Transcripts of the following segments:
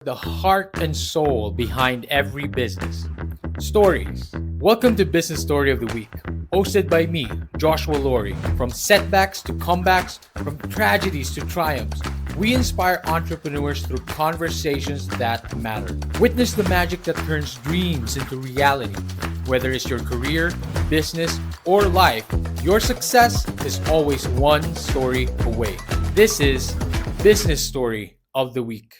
the heart and soul behind every business. Stories. Welcome to Business Story of the Week, hosted by me, Joshua Laurie. From setbacks to comebacks, from tragedies to triumphs, we inspire entrepreneurs through conversations that matter. Witness the magic that turns dreams into reality. Whether it's your career, business, or life, your success is always one story away. This is Business Story of the Week.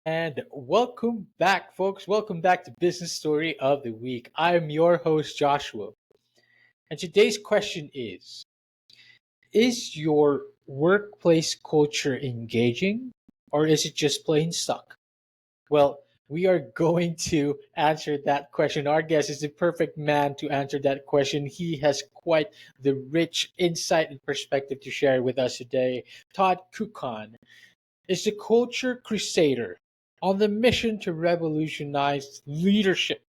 And welcome back, folks. Welcome back to Business Story of the Week. I'm your host, Joshua. And today's question is your workplace culture engaging or is it just plain stuck? Well, we are going to answer that question. Our guest is the perfect man to answer that question. He has quite the rich insight and perspective to share with us today. Todd Kukkhan is the culture crusader on the mission to revolutionize leadership.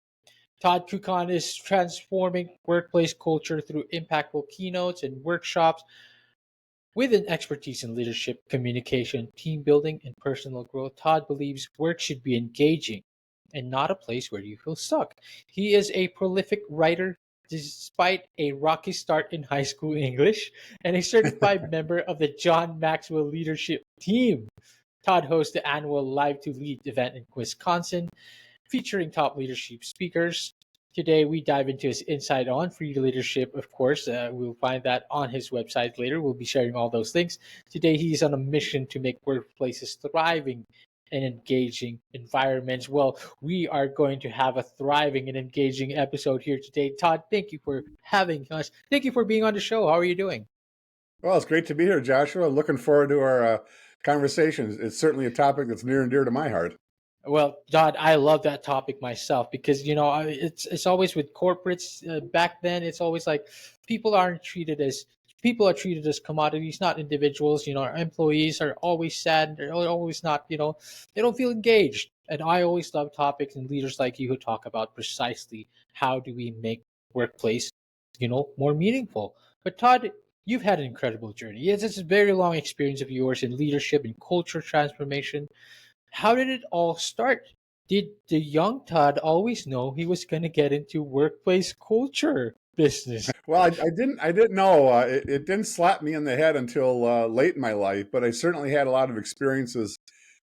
Todd Kukkhan is transforming workplace culture through impactful keynotes and workshops with an expertise in leadership, communication, team building, and personal growth. Todd believes work should be engaging and not a place where you feel stuck. He is a prolific writer despite a rocky start in high school English and a certified member of the John Maxwell Leadership Team. Todd hosts the annual Live to Lead event in Wisconsin, featuring top leadership speakers. Today, we dive into his insight on free leadership. Of course, we'll find that on his website later. We'll be sharing all those things. Today, he's on a mission to make workplaces thriving and engaging environments. Well, we are going to have a thriving and engaging episode here today. Todd, thank you for having us. Thank you for being on the show. How are you doing? Well, it's great to be here, Joshua. Looking forward to our conversations. It's certainly a topic that's near and dear to my heart. Well, Todd, I love that topic myself because it's always with corporates. Back then, it's always like people aren't treated as people are treated as commodities, not individuals. Our employees are always sad. They're always not. They don't feel engaged. And I always love topics and leaders like you who talk about precisely how do we make workplace, more meaningful. But Todd, you've had an incredible journey. Yes, it's a very long experience of yours in leadership and culture transformation. How did it all start? Did the young Todd always know he was going to get into workplace culture business? Well, I didn't know. It didn't slap me in the head until late in my life, but I certainly had a lot of experiences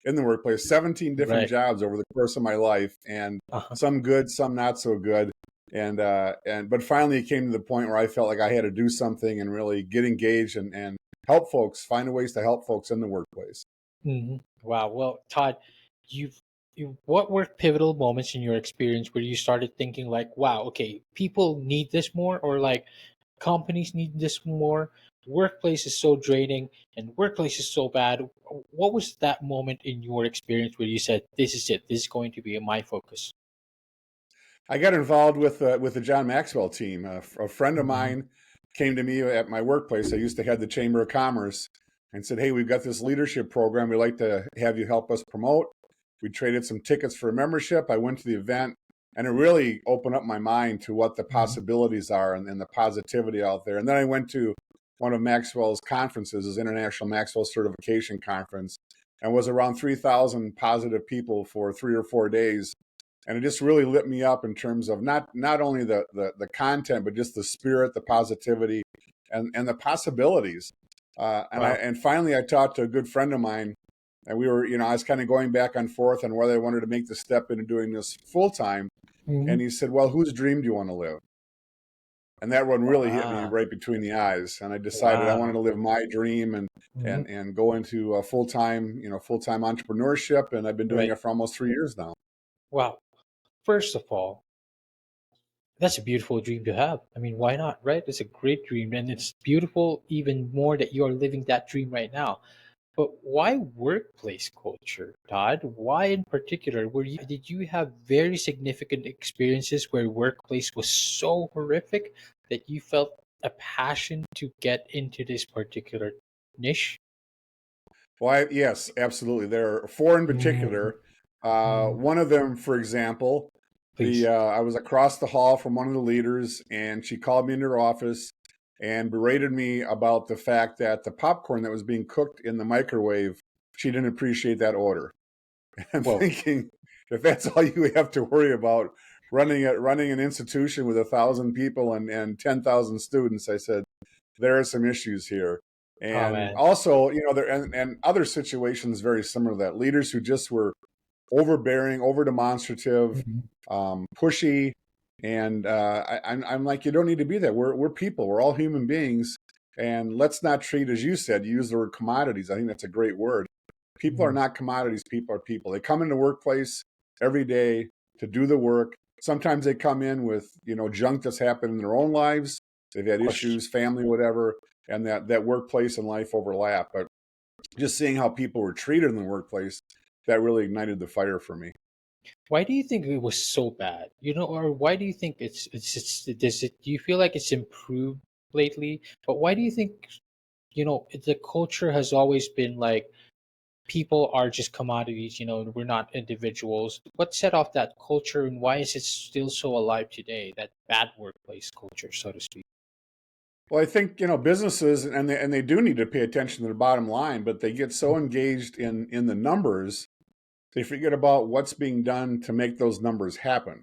in the workplace. 17 different Right. jobs over the course of my life, and Uh-huh. some good, some not so good. But finally, it came to the point where I felt like I had to do something and really get engaged and help folks, find ways to help folks in the workplace. Wow. Well, Todd, what were pivotal moments in your experience where you started thinking like, wow, okay, people need this more, or like companies need this more? Workplace is so draining and workplace is so bad. What was that moment in your experience where you said, this is it, this is going to be my focus? I got involved with the John Maxwell team. A friend of Mhm. mine came to me at my workplace. I used to head the Chamber of Commerce and said, "Hey, we've got this leadership program. We'd like to have you help us promote." We traded some tickets for a membership. I went to the event, and it really opened up my mind to what the Mhm. possibilities are and the positivity out there. And then I went to one of Maxwell's conferences, his International Maxwell Certification Conference, and was around 3,000 positive people for 3 or 4 days, and it just really lit me up in terms of not only the content, but just the spirit, the positivity, and the possibilities. Wow. And finally, I talked to a good friend of mine, and we were, I was kind of going back and forth on whether I wanted to make the step into doing this full time. And Mhm. he said, "Well, whose dream do you want to live?" And that one really hit me Wow. right between the eyes. And I decided I wanted Wow. to live my dream and Mhm. and go into a full time entrepreneurship. And I've been doing Right. it for almost 3 years now. Wow. First of all, that's a beautiful dream to have. I mean, why not, right? It's a great dream, and it's beautiful even more that you are living that dream right now. But why workplace culture, Todd? Why in particular? Did you have very significant experiences where workplace was so horrific that you felt a passion to get into this particular niche? Well, yes, absolutely. There are four in Mm, particular. mm, One of them, for example, the please. I was across the hall from one of the leaders, and she called me into her office and berated me about the fact that the popcorn that was being cooked in the microwave, she didn't appreciate that order. And Whoa. thinking, if that's all you have to worry about, running an institution with 1,000 people and 10,000 students, I said, there are some issues here. Oh And man. also, there and other situations very similar to that. Leaders who just were overbearing, over demonstrative, Mhm. pushy, and I'm like, you don't need to be that. We're people. We're all human beings, and let's not treat, as you said, you use the word commodities. I think that's a great word. People are Mhm. not commodities. People are people. They come into workplace every day to do the work. Sometimes they come in with junk that's happened in their own lives. They've had Of course. issues, family, whatever, and that workplace and life overlap. But just seeing how people were treated in the workplace, that really ignited the fire for me. Why do you think it was so bad? Or why do you think do you feel like it's improved lately? But why do you think, the culture has always been like people are just commodities, we're not individuals. What set off that culture and why is it still so alive today, that bad workplace culture, so to speak? Well, I think businesses, and they do need to pay attention to the bottom line, but they get so engaged in the numbers, they forget about what's being done to make those numbers happen.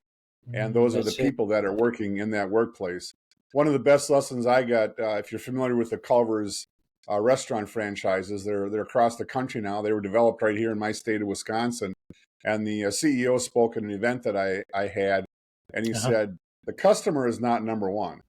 And those are the That's it. people that are working in that workplace. One of the best lessons I got, if you're familiar with the Culver's restaurant franchises, they're across the country now. They were developed right here in my state of Wisconsin. And the CEO spoke at an event that I had, and he Uh-huh. said, the customer is not number one.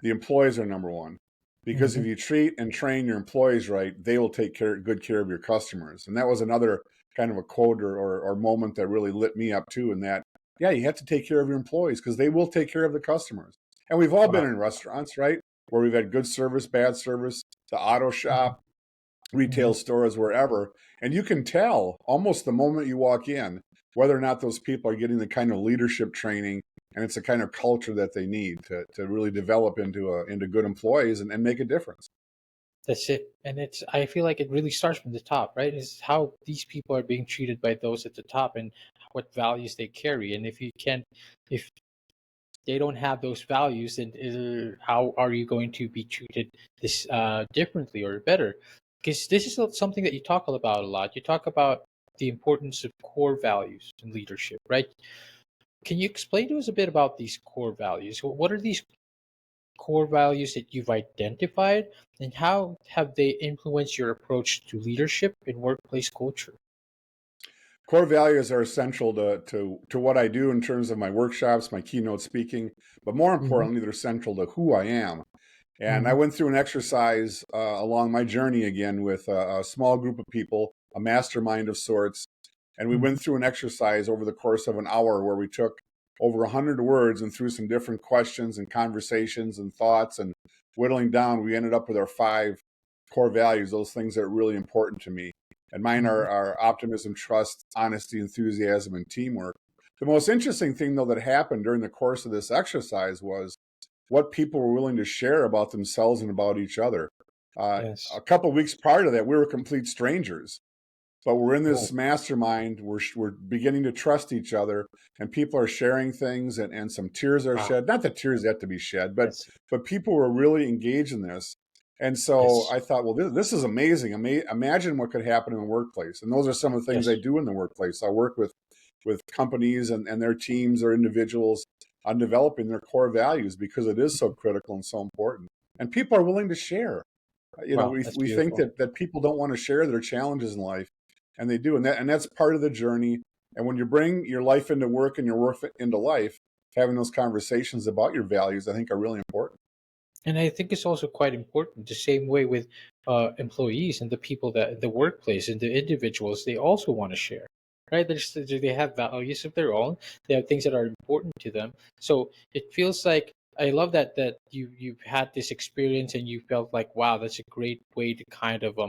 The employees are number one. Because if Hmm. you treat and train your employees right, they will take good care of your customers. And that was another kind of a quote or moment that really lit me up too. In that, yeah, you have to take care of your employees because they will take care of the customers. And we've all been Wow. in restaurants, right? Where we've had good service, bad service, the auto Hmm. shop, retail Hmm. stores, wherever. And you can tell almost the moment you walk in whether or not those people are getting the kind of leadership training and it's the kind of culture that they need to really develop into good employees and make a difference. That's it. And I feel like it really starts from the top, right? It's how these people are being treated by those at the top and what values they carry. And if they don't have those values, then how are you going to be treated this differently or better? Because this is something that you talk about a lot. You talk about the importance of core values in leadership, right? Can you explain to us a bit about these core values? What are these core values that you've identified, and how have they influenced your approach to leadership and workplace culture? Core values are essential to what I do in terms of my workshops, my keynote speaking, but more Hmm. importantly, they're central to who I am. And I Hmm. went through an exercise along my journey again with a small group of people, a mastermind of sorts. And we went Hmm. through an exercise over the course of an hour where we took over 100 words and through some different questions and conversations and thoughts and whittling down, we ended up with our 5 core values, those things that are really important to me. And mine Hmm. are optimism, trust, honesty, enthusiasm, and teamwork. The most interesting thing, though, that happened during the course of this exercise was what people were willing to share about themselves and about each other. Yes. A couple of weeks prior to that, we were complete strangers, but we're in Oh, this mastermind. We're beginning to trust each other, and people are sharing things, and some tears are wow. shed. Not that tears have to be shed, That's but people were really engaged in this. And so yes. I thought, well, this is amazing. Imagine what could happen in the workplace. And those are some of the things I Yes. do in the workplace. I work with companies and their teams or individuals on developing their core values because it is so critical and so important. And people are willing to share. Wow, We that's we think beautiful. that people don't want to share their challenges in life, and they do, and that's part of the journey. And when you bring your life into work and your work into life, having those conversations about your values, I think, are really important. And I think it's also quite important the same way with employees and the people that the workplace and the individuals, they also want to share, right? They have values of their own. They have things that are important to them. So it feels like I love that you've had this experience and you felt like, wow, that's a great way to kind of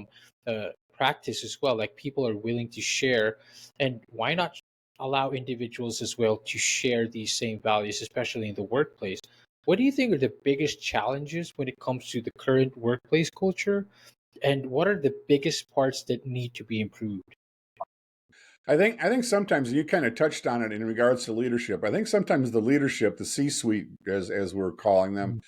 practice as well. Like people are willing to share, and why not allow individuals as well to share these same values, especially in the workplace? What do you think are the biggest challenges when it comes to the current workplace culture? And what are the biggest parts that need to be improved? I think sometimes you kind of touched on it in regards to leadership. I think sometimes the leadership, the C-suite, as we're calling them,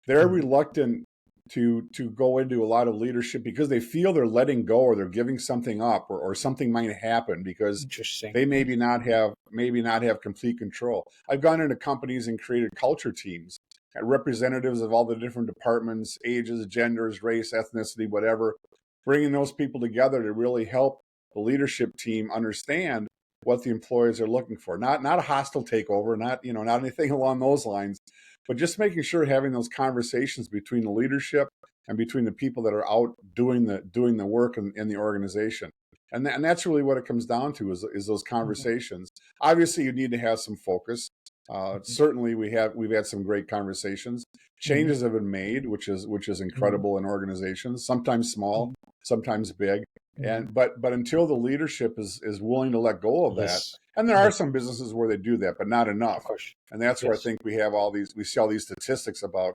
they're Mhm. reluctant to go into a lot of leadership because they feel they're letting go or they're giving something up or something might happen because Interesting. they maybe not have complete control. I've gone into companies and created culture teams, representatives of all the different departments, ages, genders, race, ethnicity, whatever, bringing those people together to really help the leadership team understand what the employees are looking for. Not a hostile takeover, not anything along those lines, but just making sure having those conversations between the leadership and between the people that are out doing the work in the organization. And that's really what it comes down to is those conversations. Obviously, you need to have some focus. Certainly, we've had some great conversations. Changes have been made, which is incredible in organizations. Sometimes small, sometimes big. And but until the leadership is willing to let go of that, Yes. and there are some businesses where they do that, but not Of enough. course. And that's where I Yes. think we see all these statistics about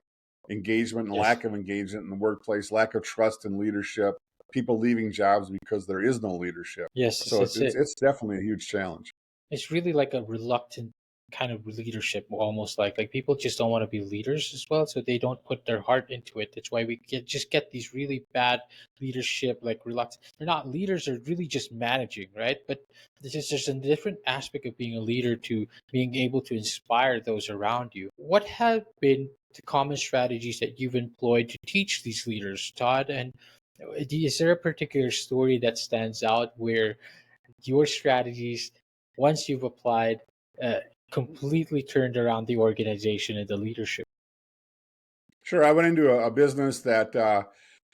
engagement and Yes. lack of engagement in the workplace, lack of trust in leadership, people leaving jobs because there is no leadership. Yes. So It's it. it's definitely a huge challenge. It's really like a reluctant kind of leadership, almost like people just don't want to be leaders as well, so they don't put their heart into it. That's why we get these really bad leadership, like reluctant. They're not leaders; they're really just managing, right? But there's a different aspect of being a leader to being able to inspire those around you. What have been the common strategies that you've employed to teach these leaders, Todd? And is there a particular story that stands out where your strategies, once you've applied, uh, completely turned around the organization and the leadership? Sure, I went into a business that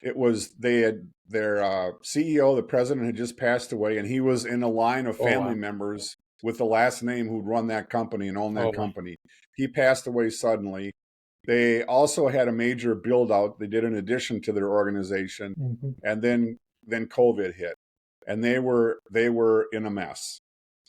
it was they had their CEO, the president, had just passed away, and he was in a line of Oh family wow! members with the last name who'd run that company and owned Oh that my! company. He passed away suddenly. They also had a major build out they did in addition to their organization, Hmm. and then COVID hit, and they were in a mess.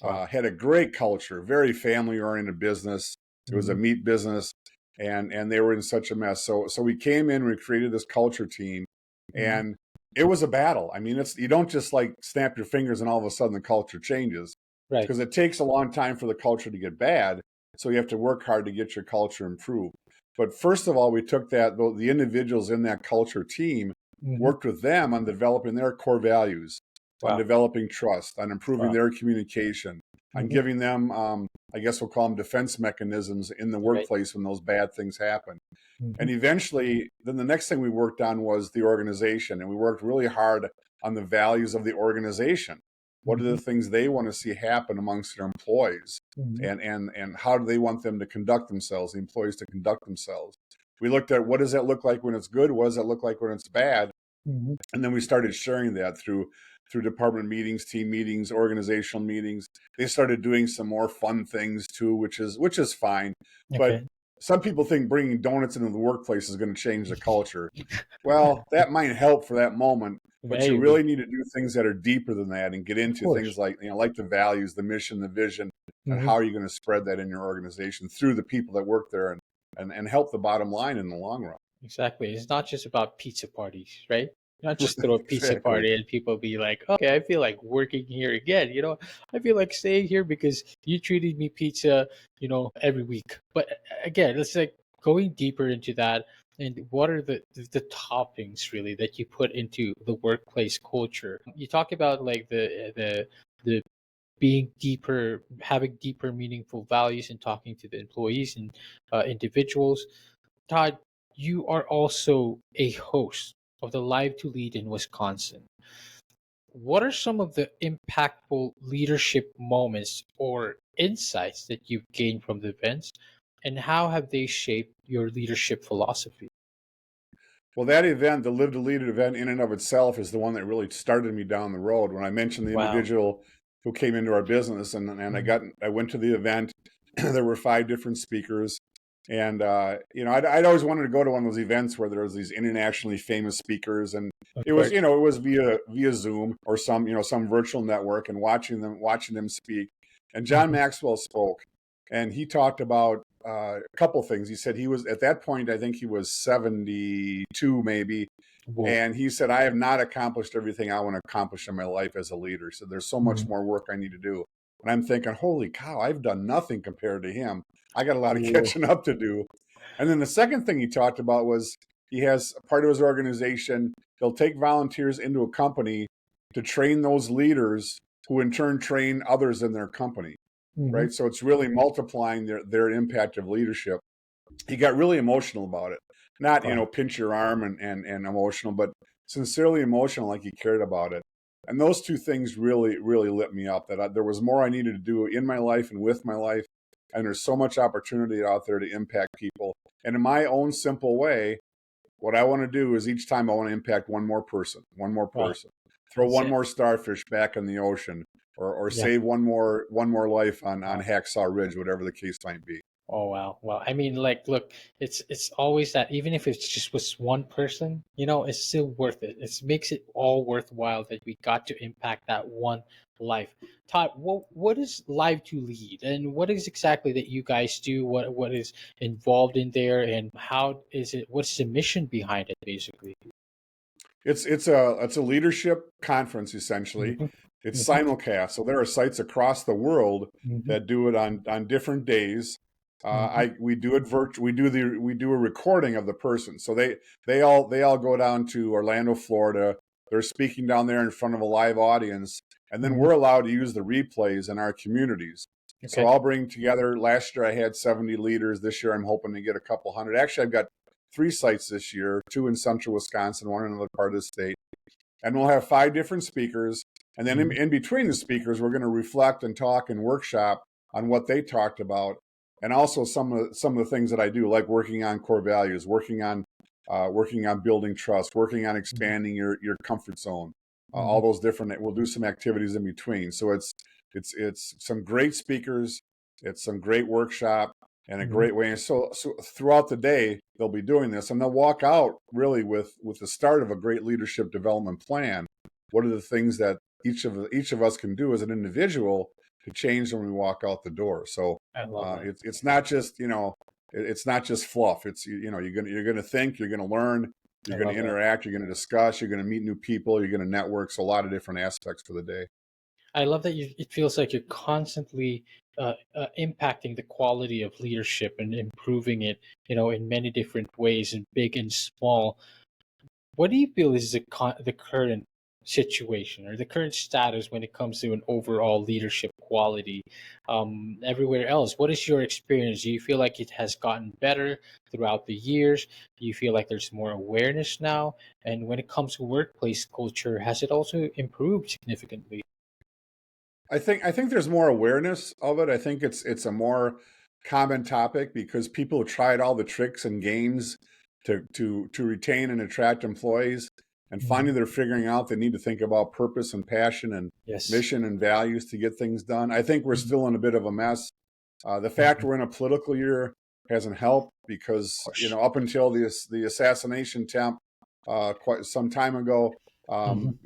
Wow! Had a great culture, very family oriented business. It was a Hmm. meat business, and they were in such a mess. So we came in, we created this culture team, Hmm. and it was a battle. I mean, it's you don't just like snap your fingers and all of a sudden the culture changes Right. because it takes a long time for the culture to get bad. So you have to work hard to get your culture improved. But first of all, we took the individuals in that culture team, Hmm. worked with them on developing their core values, on Wow! developing trust, on improving Wow! their communication, on Hmm. giving them, I guess we'll call them defense mechanisms in the Right. workplace when those bad things happen. Hmm. And eventually, then the next thing we worked on was the organization, and we worked really hard on the values of the organization. What are Hmm. the things they want to see happen amongst their employees, Hmm. and how do they want them to conduct themselves, the employees to conduct themselves? We looked at what does that look like when it's good, what does that look like when it's bad, Hmm. and then we started sharing that through department meetings, team meetings, organizational meetings. They started doing some more fun things too, which is fine. But Okay. some people think bringing donuts into the workplace is going to change the culture. Well, that might help for that moment, but you Maybe. really need to do things that are deeper than that and get Of into course. things like like the values, the mission, the vision, and Hmm. how are you going to spread that in your organization through the people that work there and help the bottom line in the long run. Exactly. It's not just about pizza parties, right? Not just throw a pizza Exactly. party and people be like, okay, I feel like working here again. I feel like staying here because you treated me pizza, every week. But again, it's like going deeper into that. And what are the toppings really that you put into the workplace culture? You talk about like the being deeper, having deeper, meaningful values and talking to the employees and individuals. Todd, you are also a host of the Live to Lead in Wisconsin. What are some of the impactful leadership moments or insights that you've gained from the events, and how have they shaped your leadership philosophy? Well, that event, the Live to Lead event in and of itself is the one that really started me down the road. When I mentioned the Wow. individual who came into our business and Mhm. I went to the event, there were 5 different speakers. And, I'd always wanted to go to one of those events where there was these internationally famous speakers and Of it was, course. it was via Zoom or some virtual network and watching them speak. And John Mhm. Maxwell spoke and he talked about a couple things. He said he was at that point, I think he was 72 maybe, Whoa. and he said, I have not accomplished everything I want to accomplish in my life as a leader. So there's so much Mhm. more work I need to do. And I'm thinking, holy cow, I've done nothing compared to him. I got a lot of Whoa. catching up to do. And then the second thing he talked about was, he has a part of his organization. He'll take volunteers into a company to train those leaders who in turn train others in their company, Hmm. right? So it's really multiplying their impact of leadership. He got really emotional about it. Not, Wow. pinch your arm and emotional, but sincerely emotional, like he cared about it. And those two things really, really lit me up, that there was more I needed to do in my life and with my life. And there's so much opportunity out there to impact people. And in my own simple way, what I want to do is each time I want to impact one more Wow. person, throw That's one it. more starfish back in the ocean, or Yeah. save one more life on Wow. Hacksaw Ridge, whatever the case might be. Oh wow, wow. I mean, like, look, it's always that. Even if it's just with one person, it's still worth it. It makes it all worthwhile that we got to impact that one life. Todd, what is Live to Lead, and what is exactly that you guys do? What is involved in there, and how is it? What's the mission behind it, basically? It's a leadership conference essentially. Hmm. It's Hmm. simulcast, so there are sites across the world Hmm. that do it on different days. Hmm. I we do it we do a recording of the person. So they all go down to Orlando, Florida. They're speaking down there in front of a live audience, and then Hmm. we're allowed to use the replays in our communities. So Okay. I'll bring together. Last year I had 70 leaders. This year I'm hoping to get a couple hundred. Actually, I've got three sites this year, two in central Wisconsin, one in another part of the state. And we'll have five different speakers. And then Hmm. in between the speakers, we're going to reflect and talk and workshop on what they talked about. And also some of the things that I do, like working on core values, working on building trust, working on Hmm. expanding your comfort zone, all Hmm. those different. We'll do some activities in between. So it's some great speakers, it's some great workshop, and a Hmm. great way. And so throughout the day, they'll be doing this, and they'll walk out really with the start of a great leadership development plan. What are the things that each of us can do as an individual to change when we walk out the door? So I love that. it's not just it's not just fluff. It's you're gonna think, you're gonna learn, I you're gonna love that. interact, you're gonna discuss, you're gonna meet new people, you're gonna network. So a lot of different aspects for the day. I love that it feels like you're constantly impacting the quality of leadership and improving it, in many different ways, and big and small. What do you feel is the current situation or the current status when it comes to an overall leadership quality everywhere else? What is your experience? Do you feel like it has gotten better throughout the years? Do you feel like there's more awareness now? And when it comes to workplace culture, has it also improved significantly? I think there's more awareness of it. I think it's a more common topic because people have tried all the tricks and games to retain and attract employees, and finally Mhm. they're figuring out they need to think about purpose and passion and Yes. mission and values to get things done. I think we're Mhm. still in a bit of a mess. The fact Mhm. we're in a political year hasn't helped Of because course. up until the assassination attempt quite some time ago, Mhm.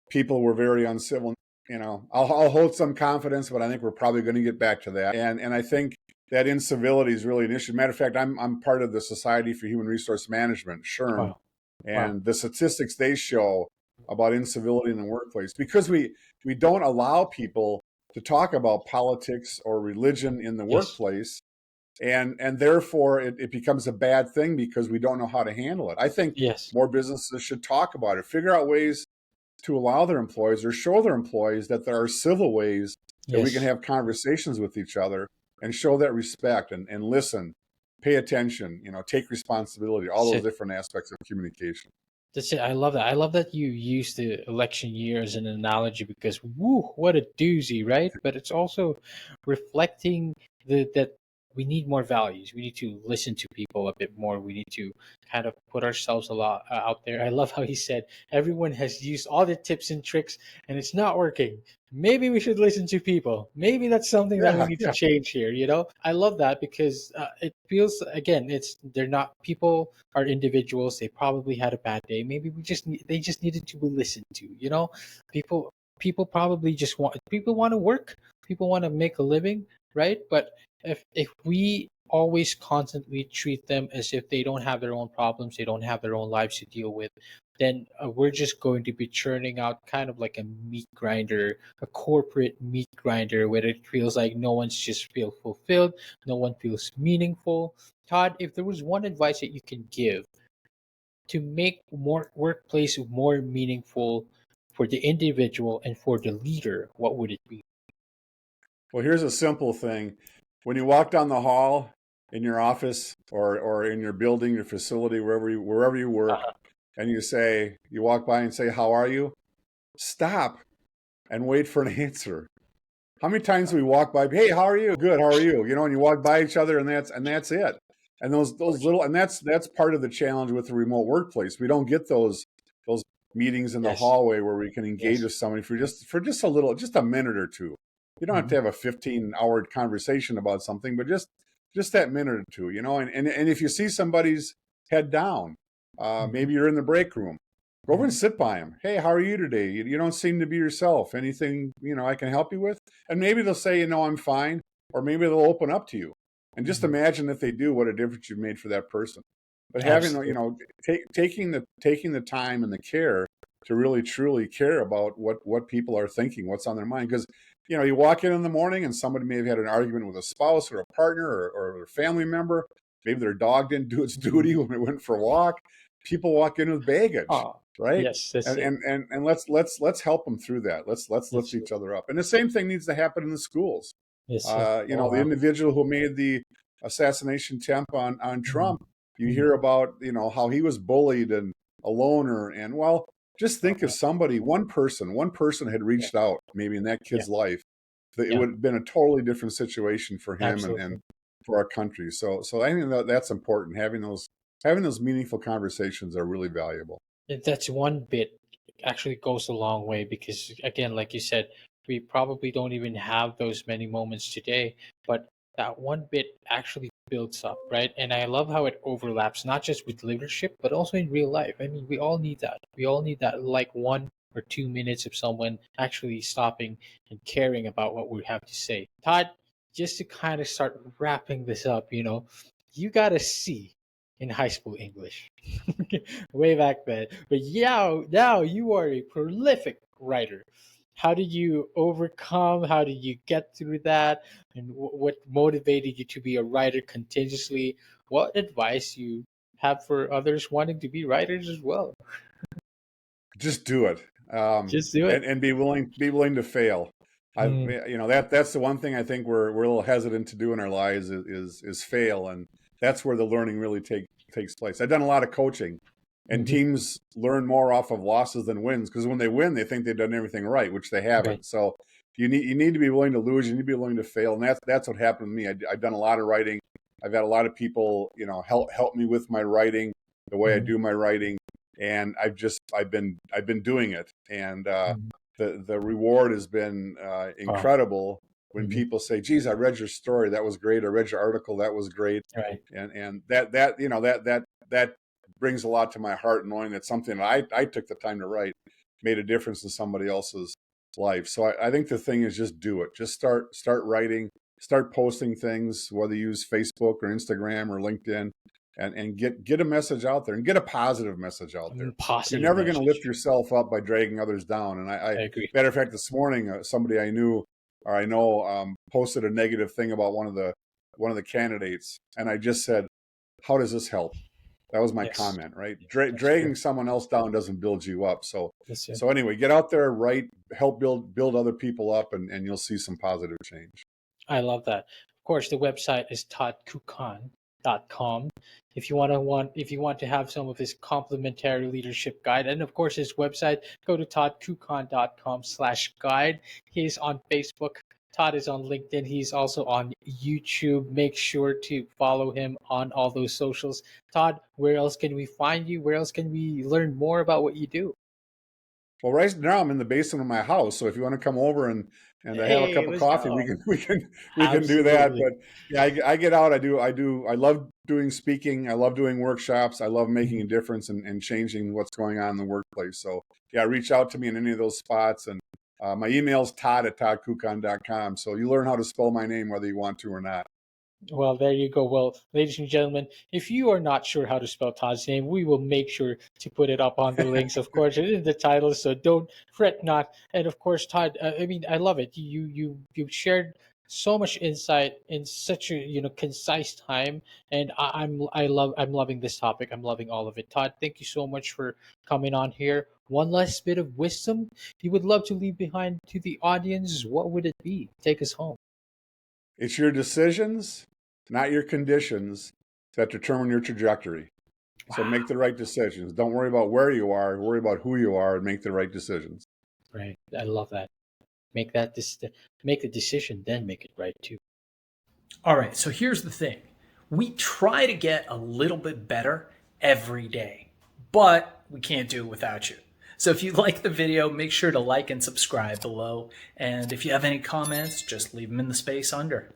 people were very uncivil. I'll hold some confidence, but I think we're probably going to get back to that. And I think that incivility is really an issue. Matter of fact, I'm part of the Society for Human Resource Management, SHRM, Wow. Wow. and the statistics they show about incivility in the workplace, because we don't allow people to talk about politics or religion in the Yes. workplace, and therefore it becomes a bad thing because we don't know how to handle it. I think Yes. more businesses should talk about it, figure out ways to allow their employees or show their employees that there are civil ways that we can Yes. have conversations with each other and show that respect and listen, pay attention, take responsibility, all That's those it. different aspects of communication. That's it. I love that. I love that you use the election year as an analogy because woo, what a doozy, right? But it's also reflecting that we need more values. We need to listen to people a bit more. We need to kind of put ourselves a lot out there. I love how he said everyone has used all the tips and tricks and it's not working. Maybe we should listen to people. Maybe that's something that we Yeah, need to yeah, change here. I love that because it feels again, they're not people are individuals. They probably had a bad day. Maybe they just needed to be listened to. People people probably just want to work. People want to make a living, right? But if we always constantly treat them as if they don't have their own problems, they don't have their own lives to deal with, then we're just going to be churning out kind of like a meat grinder, a corporate meat grinder, where it feels like no one's just feel fulfilled, no one feels meaningful. Todd, if there was one advice that you can give to make more workplace more meaningful for the individual and for the leader, what would it be? Well, here's a simple thing. When you walk down the hall in your office or in your building, your facility, wherever you work, Uh-huh. and you walk by and say, "How are you?" Stop and wait for an answer. How many times do we walk by, "Hey, how are you?" "Good, how are you?" And you walk by each other, and that's it. And Of those course. little, and that's part of the challenge with the remote workplace. We don't get those meetings in the Yes. hallway where we can engage Yes. with somebody for just a little, just a minute or two. You don't have to Mhm. have a 15-hour conversation about something, but just that minute or two. And if you see somebody's head down, Mhm. maybe you're in the break room. Go over and Mhm. sit by them. "Hey, how are you today? You don't seem to be yourself. Anything, I can help you with?" And maybe they'll say, "I'm fine." Or maybe they'll open up to you. And just Mhm. imagine if they do, what a difference you've made for that person. But having, Absolutely. taking the time and the care to really truly care about what people are thinking, what's on their mind. Because, you walk in the morning and somebody may have had an argument with a spouse or a partner or a family member. Maybe their dog didn't do its Mhm. duty when it went for a walk. People walk in with baggage, Oh, right? yes, that's And it. let's help them through that. Let's lift That's it. each other up. And the same thing needs to happen in the schools. Yes, sir. Oh, The wow. individual who made the assassination attempt on Mhm. Trump, you Mhm. hear about, how he was bullied and a loner. And well, just think if Uh-huh. somebody, one person had Yeah. reached out, maybe in that Yeah. kid's life, that it Yeah. would have been a totally different situation for him and Absolutely. for our country. So I think that's important. Having those meaningful conversations are really valuable. That's one bit actually goes a long way because again, like you said, we probably don't even have those many moments today, but that one bit actually builds up, right? And I love how it overlaps not just with leadership but also in real life. I mean, we all need that. We all need that, like 1 or 2 minutes of someone actually stopping and caring about what we have to say. Todd, just to kind of start wrapping this up, you got a C in high school English. Way back then. But yeah, now you are a prolific writer. How did you overcome? How did you get through that? And what motivated you to be a writer continuously? What advice you have for others wanting to be writers as well? Just do it, Just do and it. be willing to fail. Mm, That's the one thing I think we're a little hesitant to do in our lives is fail, and that's where the learning really takes place. I've done a lot of coaching, and mhm. teams learn more off of losses than wins because when they win, they think they've done everything right, which they Right. haven't. So you need to be willing to lose. You need to be willing to fail, and that's what happened to me. I've done a lot of writing. I've had a lot of people, help me with my writing, the way I Mhm, do my writing, and I've been doing it, and mhm. the reward has been Wow. incredible when Mhm. people say, "Geez, I read your story. That was great. I read your article. That was great." Right. And that brings a lot to my heart, knowing that something that I took the time to write made a difference in somebody else's life. So I think the thing is just do it. Just start writing, start posting things, whether you use Facebook or Instagram or LinkedIn, and get a message out there and get a positive message out there. You're Positive never going to lift message. yourself up by dragging others down. And I agree. matter of fact, this morning, somebody I knew or I know posted a negative thing about one of the candidates, and I just said, "How does this help?" That was my Yes, comment, right? that's true. Dragging someone else down doesn't build you up. So, That's it. so anyway, get out there, write, help build other people up, and you'll see some positive change. I love that. Of course, the website is toddkukkhan.com. If you want to have some of his complimentary leadership guide, and of course his website, go to toddkukkhan.com/guide. He's on Facebook. Todd is on LinkedIn. He's also on YouTube. Make sure to follow him on all those socials. Todd, where else can we find you? Where else can we learn more about what you do? Well, right now I'm in the basement of my house, so if you want to come over and have a Hey, cup of let's coffee, we go. can we can we can do that. Absolutely. But yeah, I get out. I love doing speaking. I love doing workshops. I love making a Mhm. difference and changing what's going on in the workplace. So yeah, reach out to me in any of those spots. And my email is todd@toddkukkhan.com. So you learn how to spell my name whether you want to or not. Well, there you go. Well, ladies and gentlemen, if you are not sure how to spell Todd's name, we will make sure to put it up on the links, of course, in the title. So don't fret not. And of course, Todd, I mean, I love it. You shared So much insight in such a concise time, and I'm loving this topic. I'm loving all of it. Todd, thank you so much for coming on here. One last bit of wisdom you would love to leave behind to the audience. What would it be? Take us home. It's your decisions, not your conditions, that determine your trajectory. So Wow. make the right decisions. Don't worry about where you are, worry about who you are, and make the right decisions. Right. I love that. Make that make the decision, then make it right too. All right, so here's the thing. We try to get a little bit better every day, but we can't do it without you. So if you like the video, make sure to like and subscribe below. And if you have any comments, just leave them in the space under.